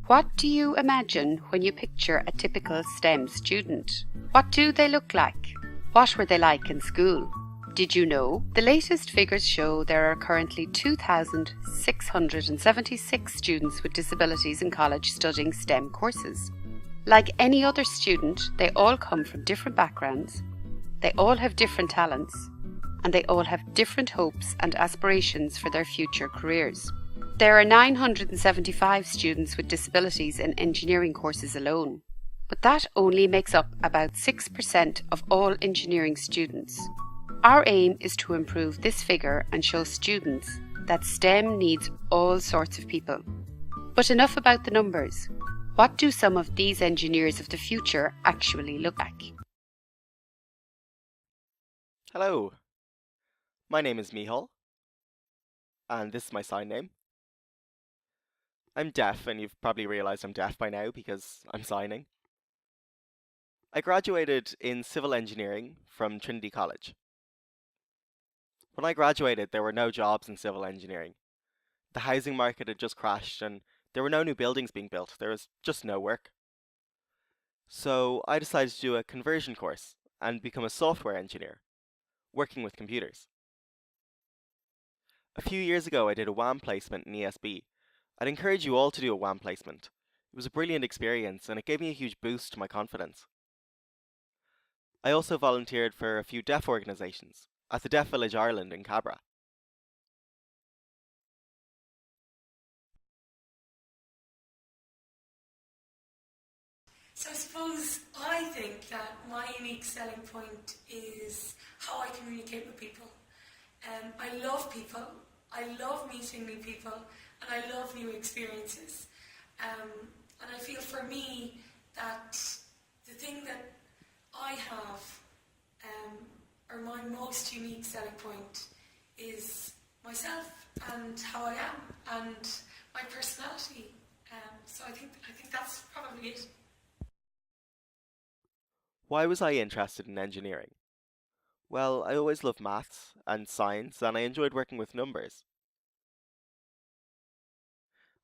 What do you imagine when you picture a typical STEM student? What do they look like? What were they like in school? Did you know? The latest figures show there are currently 2,676 students with disabilities in college studying STEM courses. Like any other student, they all come from different backgrounds, they all have different talents, and they all have different hopes and aspirations for their future careers. There are 975 students with disabilities in engineering courses alone, but that only makes up about 6% of all engineering students. Our aim is to improve this figure and show students that STEM needs all sorts of people. But enough about the numbers. What do some of these engineers of the future actually look like? Hello, my name is Mihal, and this is my sign name. I'm deaf, and you've probably realised I'm deaf by now because I'm signing. I graduated in civil engineering from Trinity College. When I graduated, there were no jobs in civil engineering. The housing market had just crashed, and there were no new buildings being built. There was just no work. So I decided to do a conversion course and become a software engineer, working with computers. A few years ago, I did a WAM placement in ESB. I'd encourage you all to do a WAM placement. It was a brilliant experience, and it gave me a huge boost to my confidence. I also volunteered for a few deaf organisations at the Deaf Village Ireland in Cabra. So I suppose I think that my unique selling point is how I communicate with people. I love people, I love meeting new people, and I love new experiences. And I feel for me that the thing that I have, or my most unique selling point, is myself and how I am and my personality. So I think that's probably it. Why was I interested in engineering? Well, I always loved maths and science, and I enjoyed working with numbers.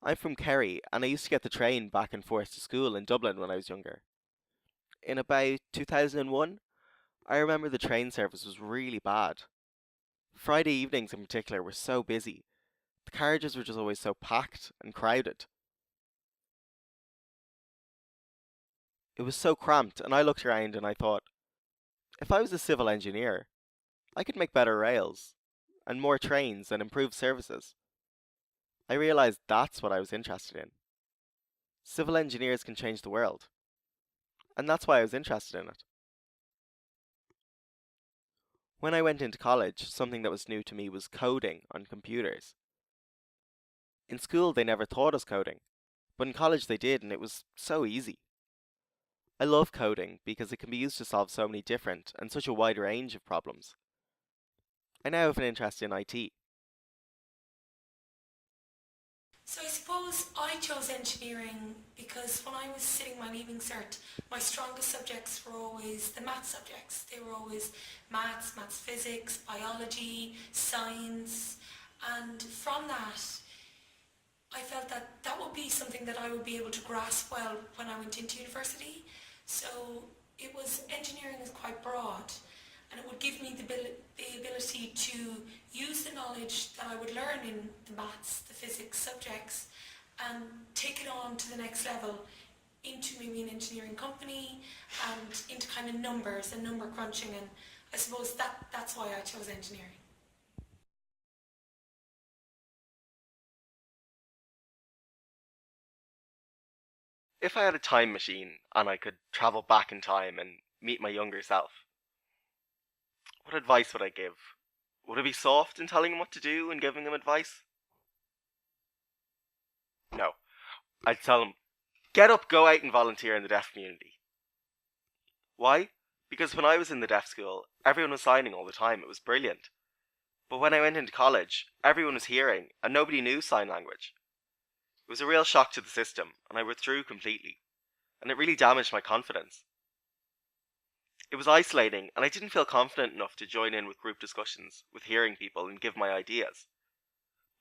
I'm from Kerry, and I used to get the train back and forth to school in Dublin when I was younger. In about 2001, I remember the train service was really bad. Friday evenings in particular were so busy. The carriages were just always so packed and crowded. It was so cramped, and I looked around and I thought, if I was a civil engineer, I could make better rails, and more trains and improved services. I realised that's what I was interested in. Civil engineers can change the world, and that's why I was interested in it. When I went into college, something that was new to me was coding on computers. In school, they never taught us coding, but in college they did, and it was so easy. I love coding because it can be used to solve so many different and such a wide range of problems. I now have an interest in IT. So I suppose I chose engineering because when I was sitting my leaving cert, my strongest subjects were always the maths subjects. They were always maths physics, biology, science, and from that I felt that that would be something that I would be able to grasp well when I went into university. So engineering is quite broad, and it would give me the ability to use the knowledge that I would learn in the maths, the physics subjects, and take it on to the next level into maybe an engineering company and into kind of numbers and number crunching, and I suppose that's why I chose engineering. If I had a time machine and I could travel back in time and meet my younger self, what advice would I give? Would I be soft in telling him what to do and giving him advice? No. I'd tell him, get up, go out and volunteer in the deaf community. Why? Because when I was in the deaf school, everyone was signing all the time. It was brilliant. But when I went into college, everyone was hearing and nobody knew sign language. It was a real shock to the system, and I withdrew completely, and it really damaged my confidence. It was isolating, and I didn't feel confident enough to join in with group discussions, with hearing people, and give my ideas.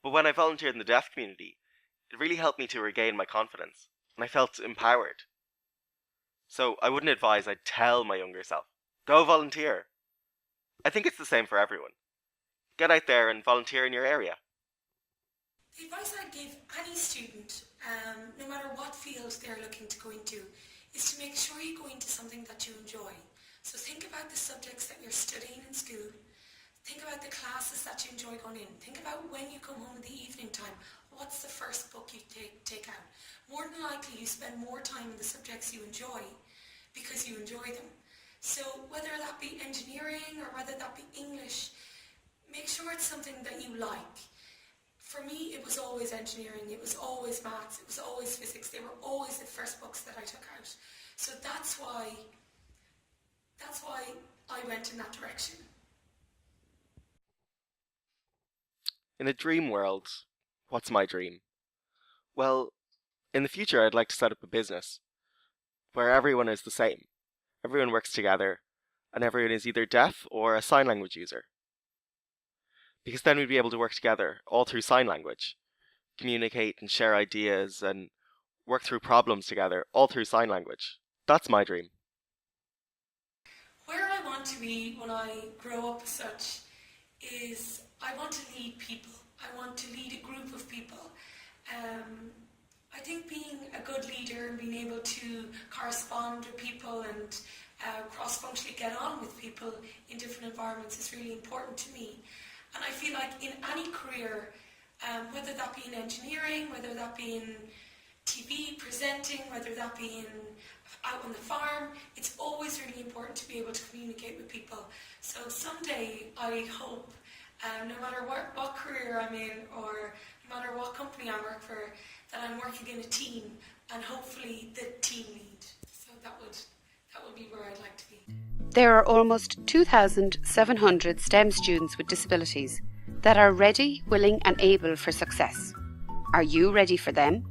But when I volunteered in the deaf community, it really helped me to regain my confidence. and I felt empowered. So I wouldn't advise I'd tell my younger self, go volunteer. I think it's the same for everyone. Get out there and volunteer in your area. The advice I'd give any student, no matter what field they're looking to go into, is to make sure you go into something that you enjoy. So think about the subjects that you're studying in school. Think about the classes that you enjoy going in. Think about when you come home in the evening time. What's the first book you take out? More than likely you spend more time in the subjects you enjoy because you enjoy them. So whether that be engineering or whether that be English, make sure it's something that you like. For me, it was always engineering, it was always maths, it was always physics. They were always the first books that I took out. So that's why I went in that direction. In a dream world, what's my dream? Well, in the future I'd like to set up a business where everyone is the same. Everyone works together, and everyone is either deaf or a sign language user. Because then we'd be able to work together all through sign language, communicate and share ideas and work through problems together all through sign language. That's my dream. Where I want to be when I grow up as such is I want to lead people. I want to lead a group of people. I think being a good leader and being able to correspond with people and cross-functionally get on with people in different environments is really important to me. And I feel like in any career, whether that be in engineering, whether that be in TV, presenting, whether that be out on the farm, it's always really important to be able to communicate with people. So someday I hope, no matter what career I'm in or no matter what company I work for, that I'm working in a team and hopefully the team lead. So that would be where I'd like to be. There are almost 2,700 STEM students with disabilities that are ready, willing and able for success. Are you ready for them?